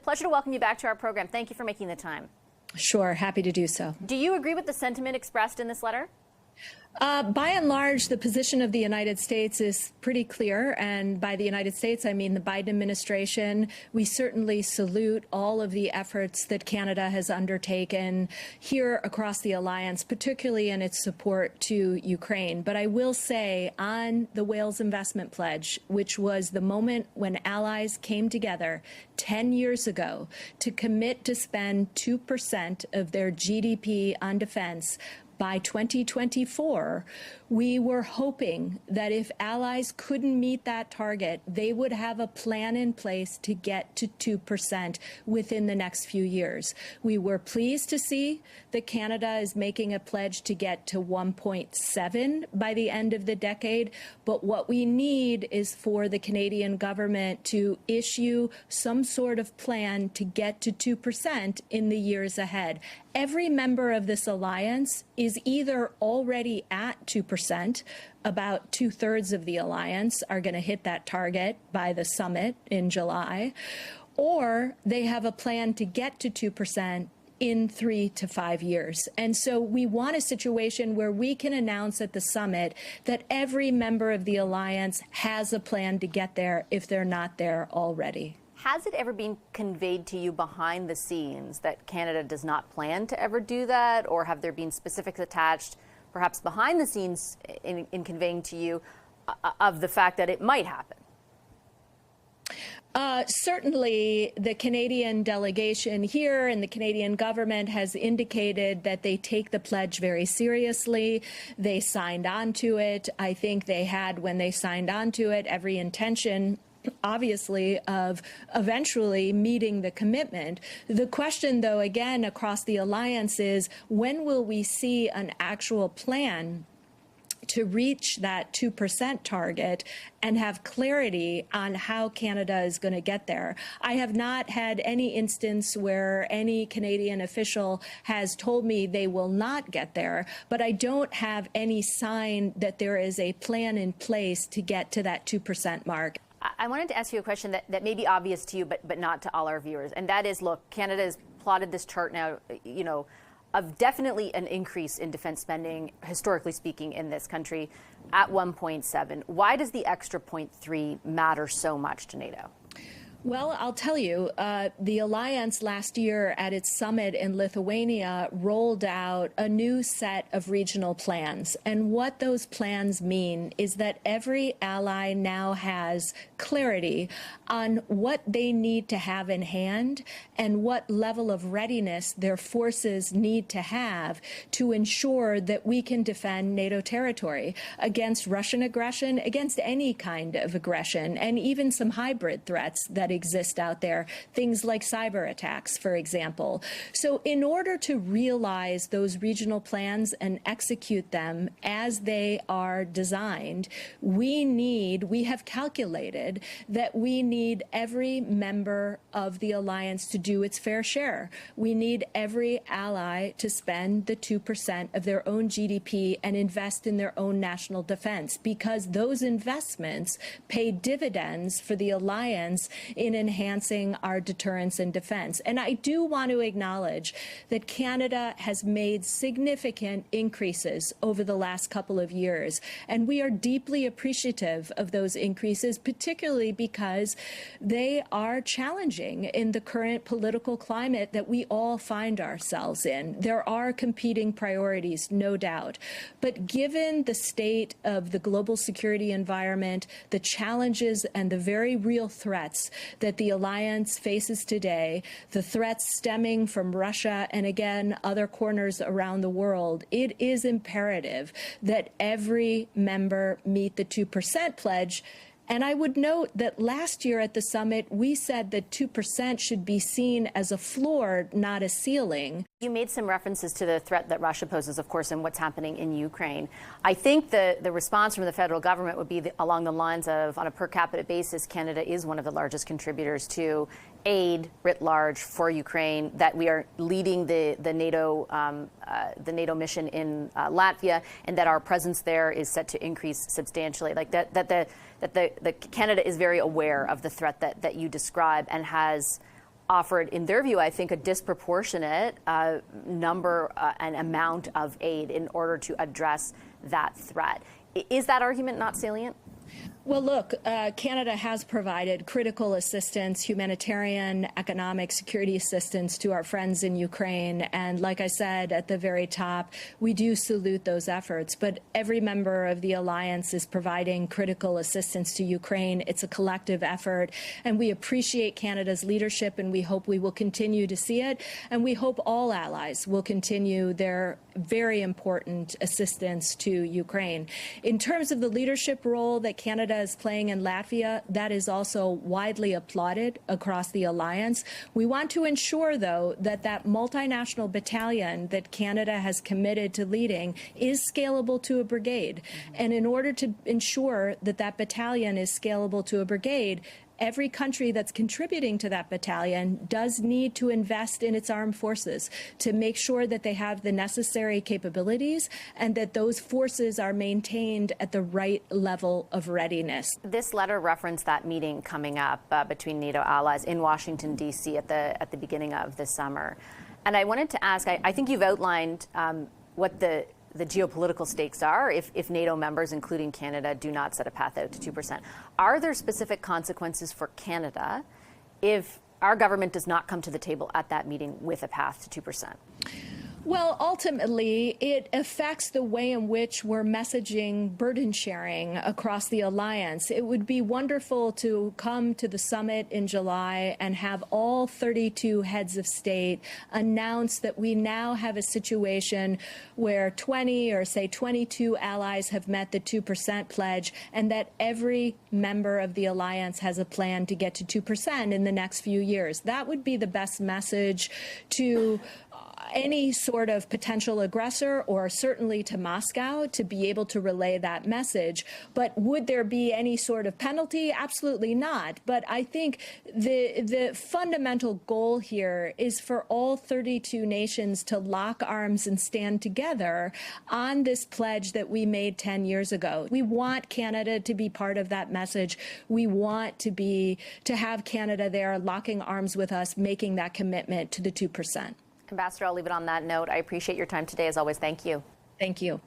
Pleasure to welcome you back to our program. Thank you for making the time. Sure, happy to do so. Do you agree with the sentiment expressed in this letter? By and large, the position of the United States is pretty clear. And by the United States, I mean the Biden administration. We certainly salute all of the efforts that Canada has undertaken here across the alliance, particularly in its support to Ukraine. But I will say on the Wales Investment Pledge, which was the moment when allies came together 10 years ago to commit to spend 2% of their GDP on defense by 2024, we were hoping that if allies couldn't meet that target, they would have a plan in place to get to 2% within the next few years. We were pleased to see that Canada is making a pledge to get to 1.7 by the end of the decade. But what we need is for the Canadian government to issue some sort of plan to get to 2% in the years ahead. Every member of this alliance is either already at 2%, about 2/3 of the alliance are going to hit that target by the summit in July, or they have a plan to get to 2% in 3 to 5 years. And so we want a situation where we can announce at the summit that every member of the alliance has a plan to get there if they're not there already. Has it ever been conveyed to you behind the scenes that Canada does not plan to ever do that? Or have there been specifics attached, perhaps behind the scenes, in conveying to you of the fact that it might happen? Certainly, the Canadian delegation here and the Canadian government has indicated that they take the pledge very seriously. They signed on to it. I think they had, when they signed on to it, every intention, obviously, of eventually meeting the commitment. The question, though, again, across the alliance is, when will we see an actual plan to reach that 2% target and have clarity on how Canada is going to get there? I have not had any instance where any Canadian official has told me they will not get there, but I don't have any sign that there is a plan in place to get to that 2% mark. I wanted to ask you a question that may be obvious to you, but not to all our viewers. And that is, look, Canada has plotted this chart now, of definitely an increase in defense spending, historically speaking, in this country at 1.7. Why does the extra 0.3 matter so much to NATO? Well, I'll tell you, the alliance last year at its summit in Lithuania rolled out a new set of regional plans. And what those plans mean is that every ally now has clarity on what they need to have in hand and what level of readiness their forces need to have to ensure that we can defend NATO territory against Russian aggression, against any kind of aggression, and even some hybrid threats that exist out there, things like cyber attacks, for example. So in order to realize those regional plans and execute them as they are designed, we have calculated that we need every member of the alliance to do its fair share. We need every ally to spend the 2% of their own GDP and invest in their own national defense, because those investments pay dividends for the alliance in enhancing our deterrence and defense. And I do want to acknowledge that Canada has made significant increases over the last couple of years, and we are deeply appreciative of those increases, particularly because they are challenging in the current political climate that we all find ourselves in. There are competing priorities, no doubt. But given the state of the global security environment, the challenges and the very real threats that the alliance faces today, the threats stemming from Russia and, again, other corners around the world, it is imperative that every member meet the 2% pledge. And I would note that last year at the summit, we said that 2% should be seen as a floor, not a ceiling. You made some references to the threat that Russia poses, of course, and what's happening in Ukraine. I think the response from the federal government would be along the lines of, on a per capita basis, Canada is one of the largest contributors to aid writ large for Ukraine, that we are leading the NATO mission in Latvia, and that our presence there is set to increase substantially. Like that Canada is very aware of the threat that you describe and has offered, in their view, I think, a disproportionate number and amount of aid in order to address that threat. Is that argument not salient? Well, look, Canada has provided critical assistance, humanitarian, economic, security assistance to our friends in Ukraine. And like I said at the very top, we do salute those efforts. But every member of the alliance is providing critical assistance to Ukraine. It's a collective effort. And we appreciate Canada's leadership, and we hope we will continue to see it. And we hope all allies will continue their very important assistance to Ukraine. In terms of the leadership role that Canada is playing in Latvia, that is also widely applauded across the alliance. We want to ensure, though, that that multinational battalion that Canada has committed to leading is scalable to a brigade. And in order to ensure that that battalion is scalable to a brigade, every country that's contributing to that battalion does need to invest in its armed forces to make sure that they have the necessary capabilities and that those forces are maintained at the right level of readiness. This letter referenced that meeting coming up between NATO allies in Washington, D.C. at the beginning of this summer. And I wanted to ask, I think you've outlined what the geopolitical stakes are if NATO members, including Canada, do not set a path out to 2%. Are there specific consequences for Canada if our government does not come to the table at that meeting with a path to 2%? Well, ultimately, it affects the way in which we're messaging burden sharing across the alliance. It would be wonderful to come to the summit in July and have all 32 heads of state announce that we now have a situation where 20 or say 22 allies have met the 2% pledge, and that every member of the alliance has a plan to get to 2% in the next few years. That would be the best message to any sort of potential aggressor, or certainly to Moscow, to be able to relay that message. But would there be any sort of penalty? Absolutely not. But I think the fundamental goal here is for all 32 nations to lock arms and stand together on this pledge that we made 10 years ago. We want Canada to be part of that message. We want to have Canada there locking arms with us, making that commitment to the 2%. Ambassador, I'll leave it on that note. I appreciate your time today, as always. Thank you. Thank you.